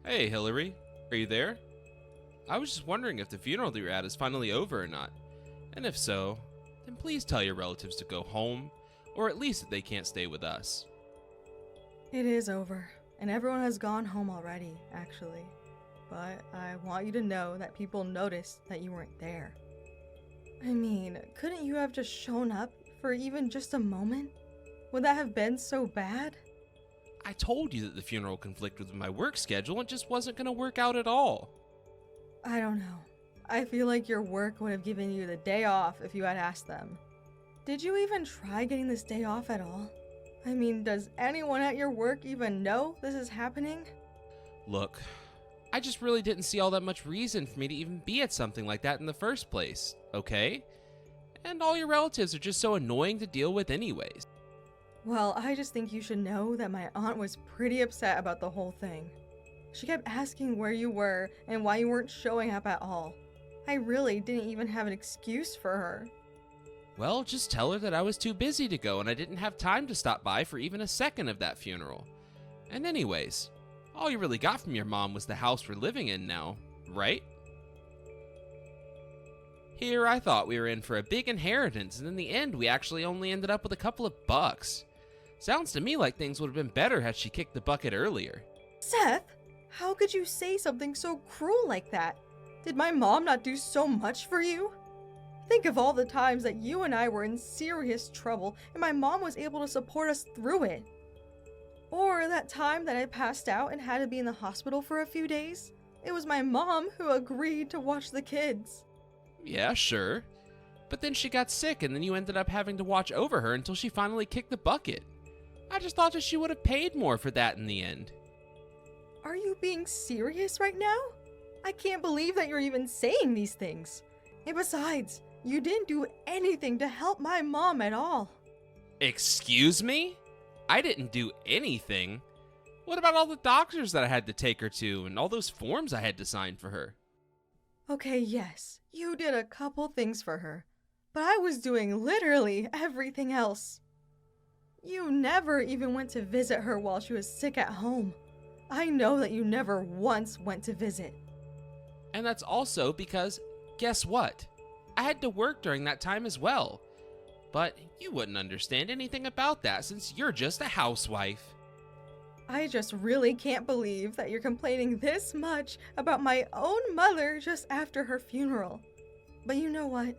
Hey, Hillary. Are you there? I was just wondering if the funeral that you're at is finally over or not. And if so, then please tell your relatives to go home, or at least that they can't stay with us. It is over, and everyone has gone home already, actually. But I want you to know that people noticed that you weren't there. I mean, couldn't you have just shown up for even just a moment? Would that have been so bad? I told you that the funeral conflicted with my work schedule and just wasn't going to work out at all. I don't know. I feel like your work would have given you the day off if you had asked them. Did you even try getting this day off at all? I mean, does anyone at your work even know this is happening? Look, I just really didn't see all that much reason for me to even be at something like that in the first place, okay? And all your relatives are just so annoying to deal with anyways. Well, I just think you should know that my aunt was pretty upset about the whole thing. She kept asking where you were and why you weren't showing up at all. I really didn't even have an excuse for her. Well, just tell her that I was too busy to go and I didn't have time to stop by for even a second of that funeral. And anyways, all you really got from your mom was the house we're living in now, right? Here I thought we were in for a big inheritance, and in the end we actually only ended up with a couple of bucks. Sounds to me like things would have been better had she kicked the bucket earlier. Seth, how could you say something so cruel like that? Did my mom not do so much for you? Think of all the times that you and I were in serious trouble and my mom was able to support us through it. Or that time that I passed out and had to be in the hospital for a few days. It was my mom who agreed to watch the kids. Yeah, sure. But then she got sick and then you ended up having to watch over her until she finally kicked the bucket. I just thought that she would have paid more for that in the end. Are you being serious right now? I can't believe that you're even saying these things. And besides, you didn't do anything to help my mom at all. Excuse me? I didn't do anything. What about all the doctors that I had to take her to and all those forms I had to sign for her? Okay, yes, you did a couple things for her, but I was doing literally everything else. You never even went to visit her while she was sick at home. I know that you never once went to visit. And that's also because, guess what? I had to work during that time as well. But you wouldn't understand anything about that since you're just a housewife. I just really can't believe that you're complaining this much about my own mother just after her funeral. But you know what?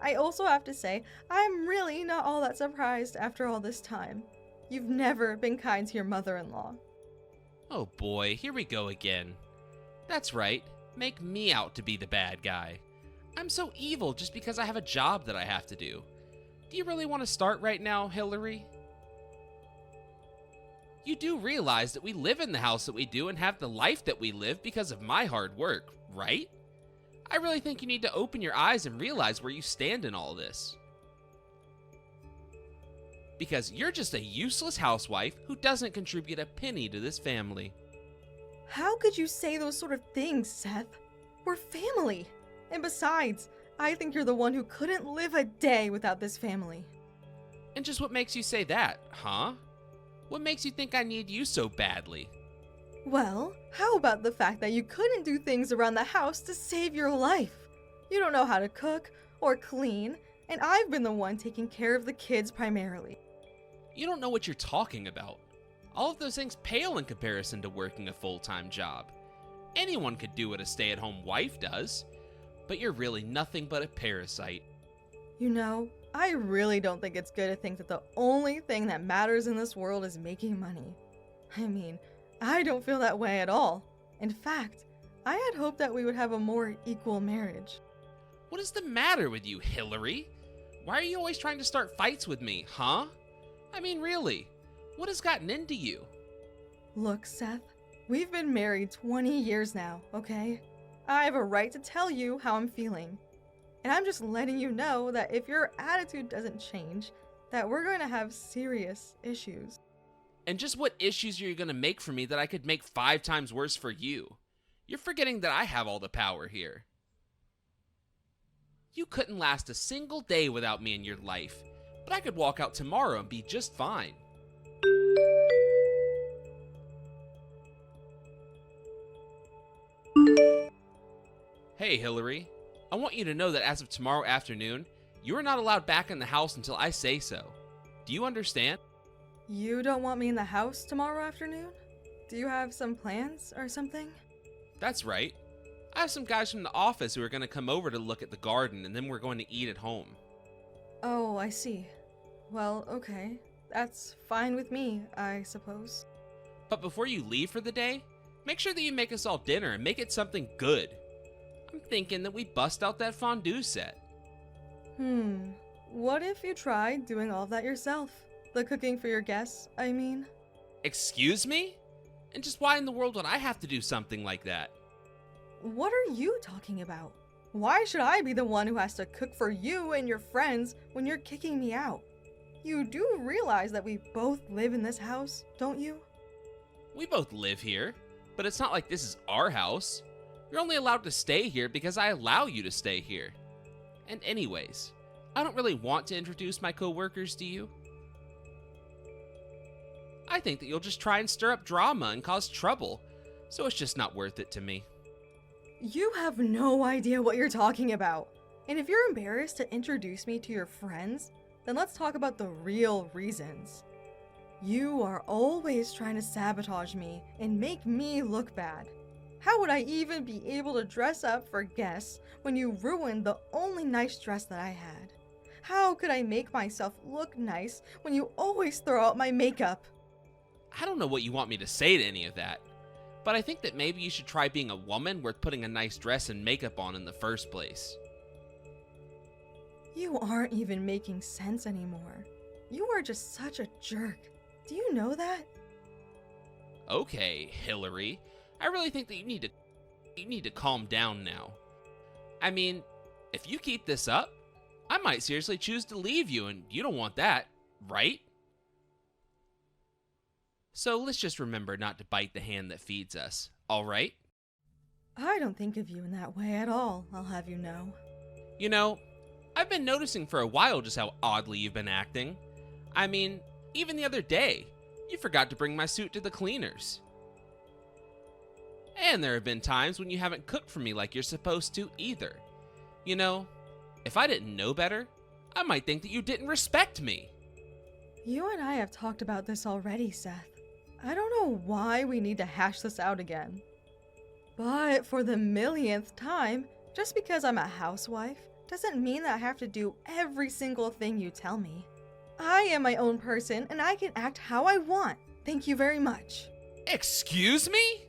I also have to say, I'm really not all that surprised after all this time. You've never been kind to your mother-in-law. Oh boy, here we go again. That's right, make me out to be the bad guy. I'm so evil just because I have a job that I have to do. Do you really want to start right now, Hillary? You do realize that we live in the house that we do and have the life that we live because of my hard work, right? I really think you need to open your eyes and realize where you stand in all this. Because you're just a useless housewife who doesn't contribute a penny to this family. How could you say those sort of things, Seth? We're family. And besides, I think you're the one who couldn't live a day without this family. And just what makes you say that, huh? What makes you think I need you so badly? Well, how about the fact that you couldn't do things around the house to save your life? You don't know how to cook or clean, and I've been the one taking care of the kids primarily. You don't know what you're talking about. All of those things pale in comparison to working a full-time job. Anyone could do what a stay-at-home wife does, but you're really nothing but a parasite. You know, I really don't think it's good to think that the only thing that matters in this world is making money. I mean, I don't feel that way at all. In fact, I had hoped that we would have a more equal marriage. What is the matter with you, Hillary? Why are you always trying to start fights with me, huh? I mean, really, what has gotten into you? Look, Seth, we've been married 20 years now, okay? I have a right to tell you how I'm feeling. And I'm just letting you know that if your attitude doesn't change, that we're going to have serious issues. And just what issues are you going to make for me that I could make 5 times worse for you? You're forgetting that I have all the power here. You couldn't last a single day without me in your life, but I could walk out tomorrow and be just fine. Hey, Hillary. I want you to know that as of tomorrow afternoon, you are not allowed back in the house until I say so. Do you understand? You don't want me in the house tomorrow afternoon? Do you have some plans or something? That's right. I have some guys from the office who are going to come over to look at the garden, and then we're going to eat at home. Oh, I see. Well, okay. That's fine with me, I suppose. But before you leave for the day, make sure that you make us all dinner and make it something good. I'm thinking that we bust out that fondue set. What if you tried doing all of that yourself? The cooking for your guests, I mean. Excuse me? And just why in the world would I have to do something like that? What are you talking about? Why should I be the one who has to cook for you and your friends when you're kicking me out? You do realize that we both live in this house, don't you? We both live here, but it's not like this is our house. You're only allowed to stay here because I allow you to stay here. And anyways, I don't really want to introduce my coworkers to you. I think that you'll just try and stir up drama and cause trouble, so it's just not worth it to me. You have no idea what you're talking about. And if you're embarrassed to introduce me to your friends, then let's talk about the real reasons. You are always trying to sabotage me and make me look bad. How would I even be able to dress up for guests when you ruined the only nice dress that I had? How could I make myself look nice when you always throw out my makeup? I don't know what you want me to say to any of that, but I think that maybe you should try being a woman worth putting a nice dress and makeup on in the first place. You aren't even making sense anymore. You are just such a jerk. Do you know that? Okay, Hillary. I really think that you need to calm down now. I mean, if you keep this up, I might seriously choose to leave you, and you don't want that, right? So let's just remember not to bite the hand that feeds us, all right? I don't think of you in that way at all, I'll have you know. You know, I've been noticing for a while just how oddly you've been acting. I mean, even the other day, you forgot to bring my suit to the cleaners. And there have been times when you haven't cooked for me like you're supposed to either. You know, if I didn't know better, I might think that you didn't respect me. You and I have talked about this already, Seth. I don't know why we need to hash this out again. But for the millionth time, just because I'm a housewife doesn't mean that I have to do every single thing you tell me. I am my own person and I can act how I want. Thank you very much. Excuse me?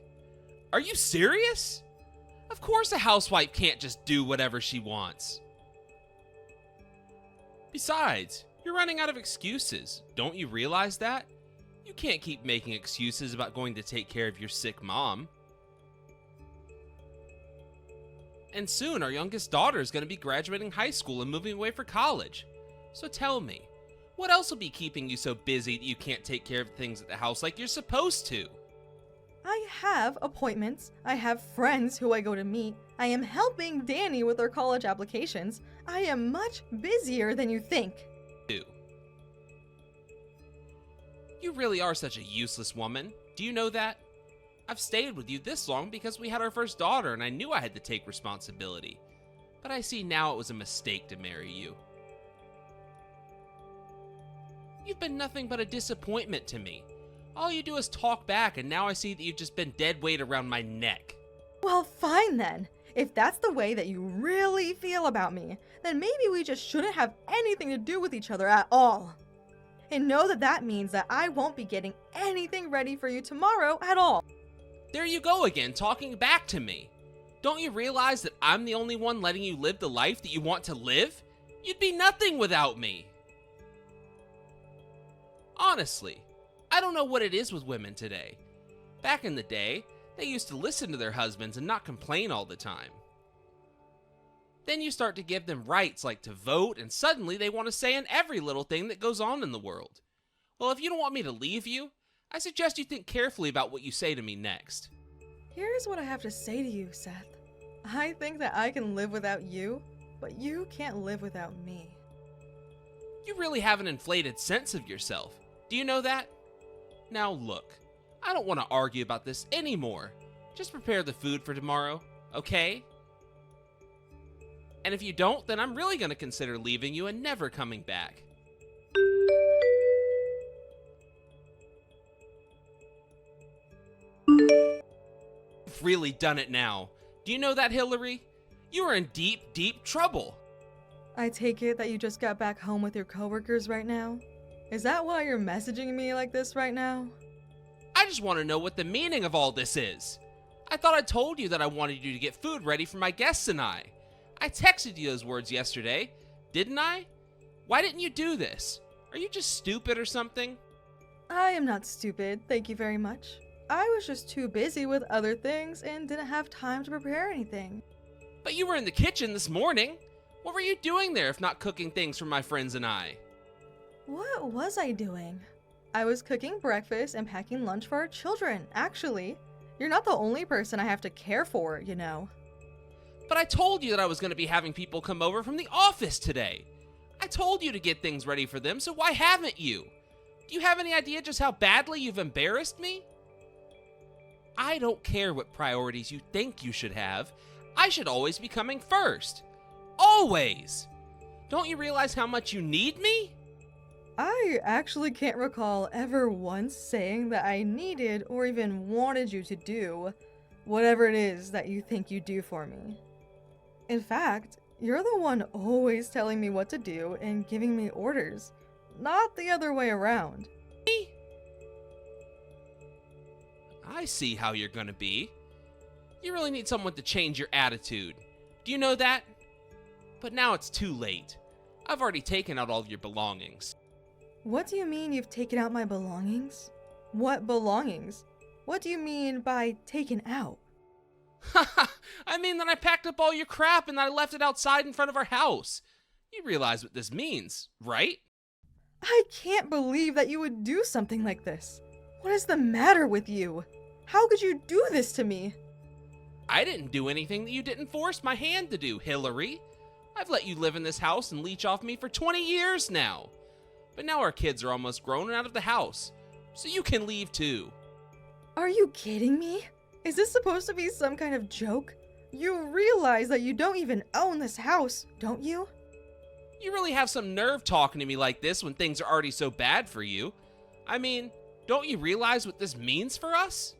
Are you serious? Of course a housewife can't just do whatever she wants. Besides, you're running out of excuses. Don't you realize that? You can't keep making excuses about going to take care of your sick mom. And soon our youngest daughter is going to be graduating high school and moving away for college. So tell me, what else will be keeping you so busy that you can't take care of things at the house like you're supposed to? I have appointments. I have friends who I go to meet. I am helping Danny with her college applications. I am much busier than you think. You really are such a useless woman. Do you know that? I've stayed with you this long because we had our first daughter and I knew I had to take responsibility. But I see now it was a mistake to marry you. You've been nothing but a disappointment to me. All you do is talk back, and now I see that you've just been dead weight around my neck. Well, fine then. If that's the way that you really feel about me, then maybe we just shouldn't have anything to do with each other at all. And know that that means that I won't be getting anything ready for you tomorrow at all. There you go again, talking back to me. Don't you realize that I'm the only one letting you live the life that you want to live? You'd be nothing without me. Honestly, I don't know what it is with women today. Back in the day, they used to listen to their husbands and not complain all the time. Then you start to give them rights like to vote, and suddenly they want to say in every little thing that goes on in the world. Well, if you don't want me to leave you, I suggest you think carefully about what you say to me next. Here's what I have to say to you, Seth. I think that I can live without you, but you can't live without me. You really have an inflated sense of yourself. Do you know that? Now look, I don't want to argue about this anymore. Just prepare the food for tomorrow, okay? And if you don't, then I'm really gonna consider leaving you and never coming back. You've really done it now. Do you know that, Hillary? You are in deep, deep trouble. I take it that you just got back home with your coworkers right now? Is that why you're messaging me like this right now? I just want to know what the meaning of all this is. I thought I told you that I wanted you to get food ready for my guests and I. I texted you those words yesterday, didn't I? Why didn't you do this? Are you just stupid or something? I am not stupid, thank you very much. I was just too busy with other things and didn't have time to prepare anything. But you were in the kitchen this morning. What were you doing there if not cooking things for my friends and I? What was I doing? I was cooking breakfast and packing lunch for our children, actually. You're not the only person I have to care for, you know. But I told you that I was going to be having people come over from the office today. I told you to get things ready for them, so why haven't you? Do you have any idea just how badly you've embarrassed me? I don't care what priorities you think you should have. I should always be coming first. Always! Don't you realize how much you need me? I actually can't recall ever once saying that I needed or even wanted you to do whatever it is that you think you do for me. In fact, you're the one always telling me what to do and giving me orders, not the other way around. Me? I see how you're gonna be. You really need someone to change your attitude. Do you know that? But now it's too late. I've already taken out all of your belongings. What do you mean you've taken out my belongings? What belongings? What do you mean by taken out? I mean that I packed up all your crap and I left it outside in front of our house. You realize what this means, right? I can't believe that you would do something like this. What is the matter with you? How could you do this to me? I didn't do anything that you didn't force my hand to do, Hillary. I've let you live in this house and leech off me for 20 years now. But now our kids are almost grown and out of the house, so you can leave too. Are you kidding me? Is this supposed to be some kind of joke? You realize that you don't even own this house, don't you? You really have some nerve talking to me like this when things are already so bad for you. I mean, don't you realize what this means for us?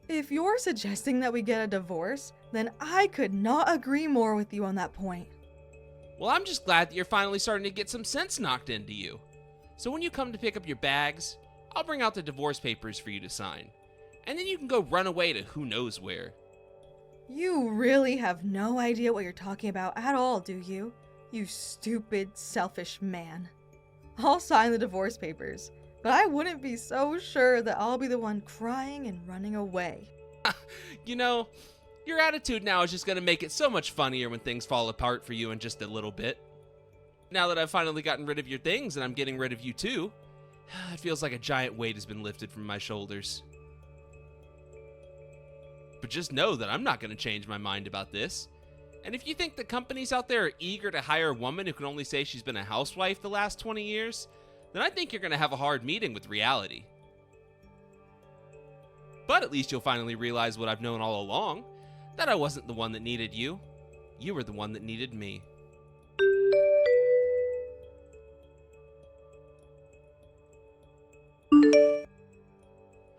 If you're suggesting that we get a divorce, then I could not agree more with you on that point. Well, I'm just glad that you're finally starting to get some sense knocked into you. So when you come to pick up your bags, I'll bring out the divorce papers for you to sign. And then you can go run away to who knows where. You really have no idea what you're talking about at all, do you? You stupid, selfish man. I'll sign the divorce papers, but I wouldn't be so sure that I'll be the one crying and running away. You know, your attitude now is just going to make it so much funnier when things fall apart for you in just a little bit. Now that I've finally gotten rid of your things and I'm getting rid of you too, it feels like a giant weight has been lifted from my shoulders. But just know that I'm not going to change my mind about this. And if you think the companies out there are eager to hire a woman who can only say she's been a housewife the last 20 years, then I think you're going to have a hard meeting with reality. But at least you'll finally realize what I've known all along, that I wasn't the one that needed you. You were the one that needed me.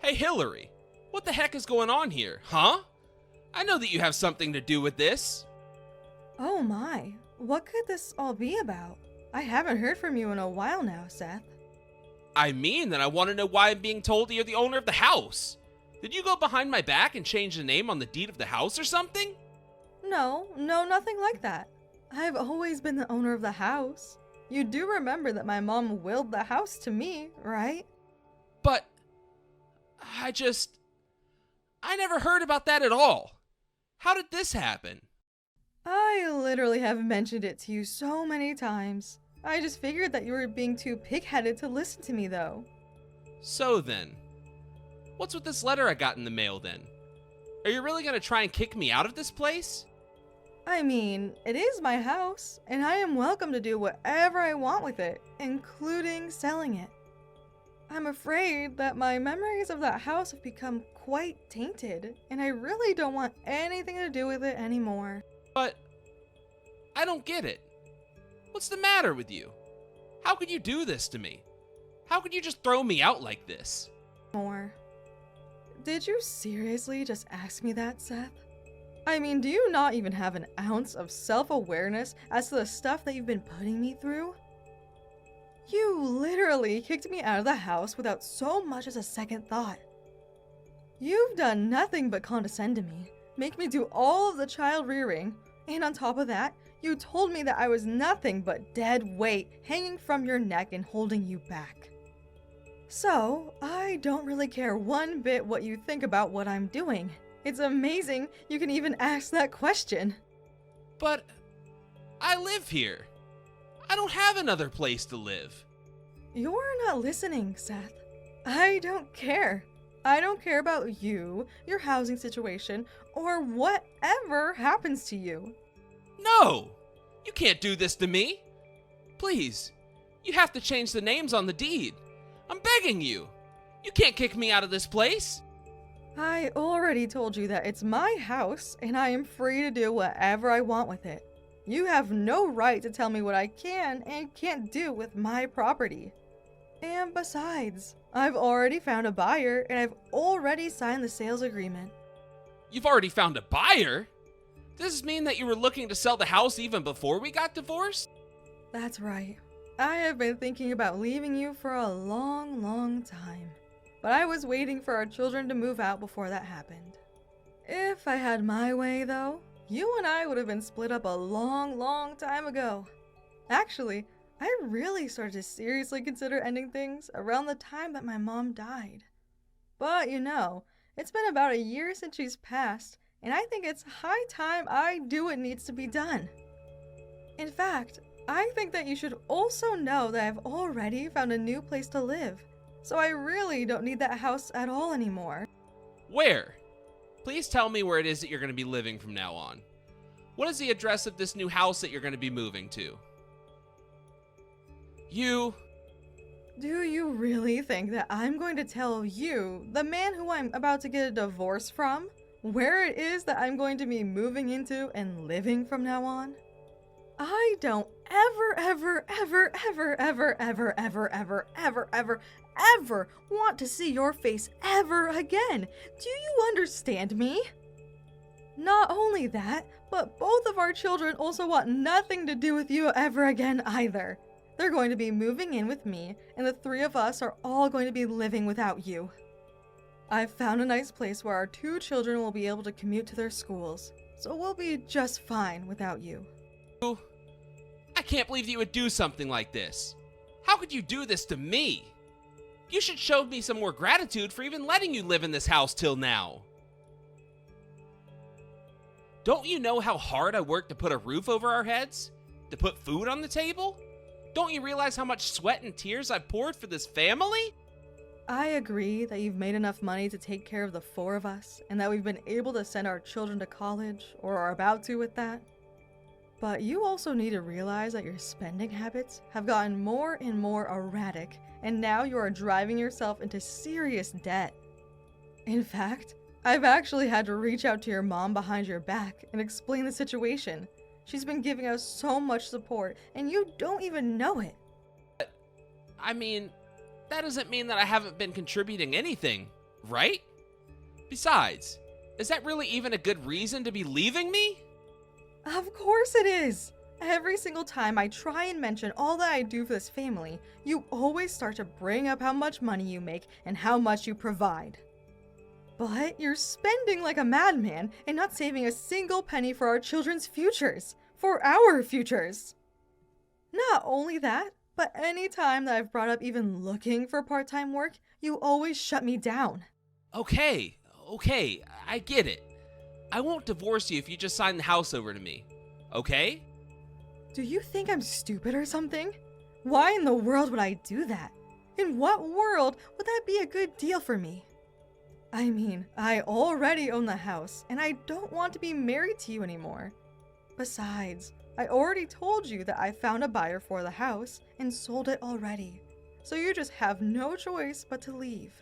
Hey, Hillary. What the heck is going on here, huh? I know that you have something to do with this. Oh my, what could this all be about? I haven't heard from you in a while now, Seth. I mean that I want to know why I'm being told that you're the owner of the house. Did you go behind my back and change the name on the deed of the house or something? No, nothing like that. I've always been the owner of the house. You do remember that my mom willed the house to me, right? But I never heard about that at all. How did this happen? I literally have mentioned it to you so many times. I just figured that you were being too pig-headed to listen to me, though. So then, what's with this letter I got in the mail then? Are you really going to try and kick me out of this place? I mean, it is my house, and I am welcome to do whatever I want with it, including selling it. I'm afraid that my memories of that house have become quite tainted, and I really don't want anything to do with it anymore. But I don't get it. What's the matter with you? How could you do this to me? How could you just throw me out like this? More. Did you seriously just ask me that, Seth? I mean, do you not even have an ounce of self-awareness as to the stuff that you've been putting me through? You literally kicked me out of the house without so much as a second thought. You've done nothing but condescend to me, make me do all of the child rearing, and on top of that, you told me that I was nothing but dead weight hanging from your neck and holding you back. So, I don't really care one bit what you think about what I'm doing. It's amazing you can even ask that question. But I live here. I don't have another place to live. You're not listening, Seth. I don't care. I don't care about you, your housing situation, or whatever happens to you. No! You can't do this to me. Please, you have to change the names on the deed. I'm begging you. You can't kick me out of this place. I already told you that it's my house, and I am free to do whatever I want with it. You have no right to tell me what I can and can't do with my property. And besides, I've already found a buyer, and I've already signed the sales agreement. You've already found a buyer? Does this mean that you were looking to sell the house even before we got divorced? That's right. I have been thinking about leaving you for a long, long time. But I was waiting for our children to move out before that happened. If I had my way, though, you and I would have been split up a long, long time ago. Actually, I really started to seriously consider ending things around the time that my mom died. But it's been about a year since she's passed, and I think it's high time I do what needs to be done. In fact, I think that you should also know that I've already found a new place to live. So I really don't need that house at all anymore. Where? Please tell me where it is that you're going to be living from now on. What is the address of this new house that you're going to be moving to? Do you really think that I'm going to tell you, the man who I'm about to get a divorce from, where it is that I'm going to be moving into and living from now on? I don't ever want to see your face ever again. Do you understand me? Not only that, but both of our children also want nothing to do with you ever again either. They're going to be moving in with me, and the three of us are all going to be living without you. I've found a nice place where our two children will be able to commute to their schools, so we'll be just fine without you. I can't believe you would do something like this. How could you do this to me? You should show me some more gratitude for even letting you live in this house till now. Don't you know how hard I worked to put a roof over our heads? To put food on the table? Don't you realize how much sweat and tears I poured for this family? I agree that you've made enough money to take care of the four of us, and that we've been able to send our children to college, or are about to with that. But you also need to realize that your spending habits have gotten more and more erratic, and now you are driving yourself into serious debt. In fact, I've actually had to reach out to your mom behind your back and explain the situation. She's been giving us so much support, and you don't even know it. I mean, that doesn't mean that I haven't been contributing anything, right? Besides, is that really even a good reason to be leaving me? Of course it is! Every single time I try and mention all that I do for this family, you always start to bring up how much money you make and how much you provide. But you're spending like a madman and not saving a single penny for our children's futures. For our futures! Not only that, but any time that I've brought up even looking for part-time work, you always shut me down. Okay, I get it. I won't divorce you if you just sign the house over to me, okay? Do you think I'm stupid or something? Why in the world would I do that? In what world would that be a good deal for me? I mean, I already own the house, and I don't want to be married to you anymore. Besides, I already told you that I found a buyer for the house and sold it already, so you just have no choice but to leave.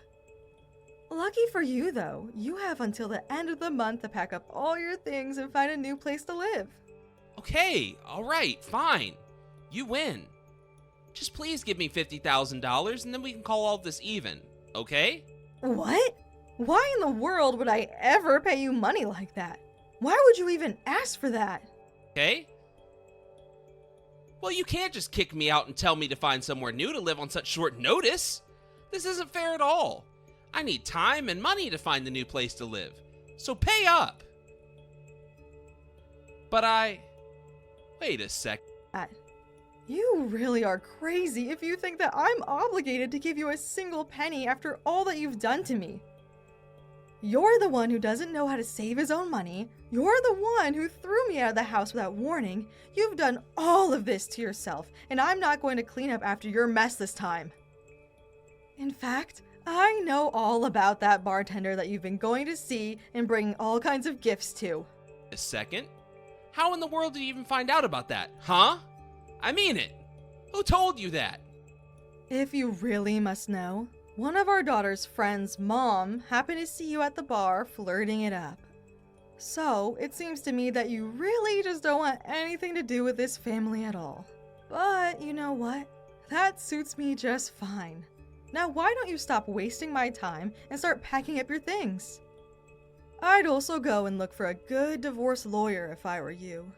Lucky for you, though, you have until the end of the month to pack up all your things and find a new place to live. Okay, alright, fine. You win. Just please give me $50,000 and then we can call all this even, okay? What? Why in the world would I ever pay you money like that? Why would you even ask for that? Okay? Well, you can't just kick me out and tell me to find somewhere new to live on such short notice. This isn't fair at all. I need time and money to find the new place to live. So pay up. But wait a sec. You really are crazy if you think that I'm obligated to give you a single penny after all that you've done to me. You're the one who doesn't know how to save his own money. You're the one who threw me out of the house without warning. You've done all of this to yourself, and I'm not going to clean up after your mess this time. In fact, I know all about that bartender that you've been going to see and bringing all kinds of gifts to. A second? How in the world did you even find out about that, huh? I mean it. Who told you that? If you really must know, one of our daughter's friend's mom happened to see you at the bar flirting it up. So, it seems to me that you really just don't want anything to do with this family at all. But, you know what? That suits me just fine. Now why don't you stop wasting my time and start packing up your things? I'd also go and look for a good divorce lawyer if I were you.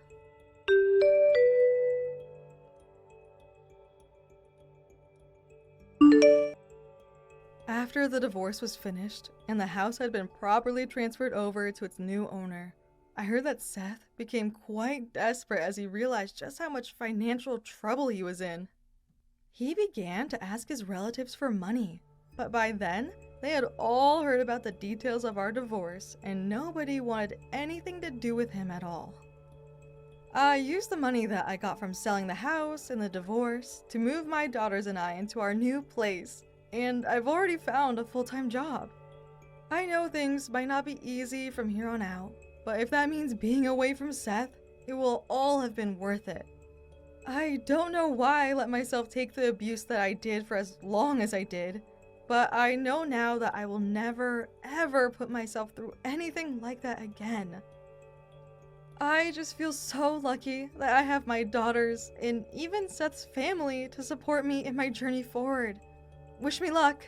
After the divorce was finished and the house had been properly transferred over to its new owner, I heard that Seth became quite desperate as he realized just how much financial trouble he was in. He began to ask his relatives for money, but by then, they had all heard about the details of our divorce and nobody wanted anything to do with him at all. I used the money that I got from selling the house and the divorce to move my daughters and I into our new place, and I've already found a full-time job. I know things might not be easy from here on out, but if that means being away from Seth, it will all have been worth it. I don't know why I let myself take the abuse that I did for as long as I did, but I know now that I will never, ever put myself through anything like that again. I just feel so lucky that I have my daughters and even Seth's family to support me in my journey forward. Wish me luck.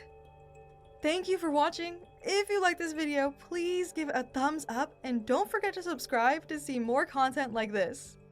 Thank you for watching. If you like this video, please give it a thumbs up and don't forget to subscribe to see more content like this.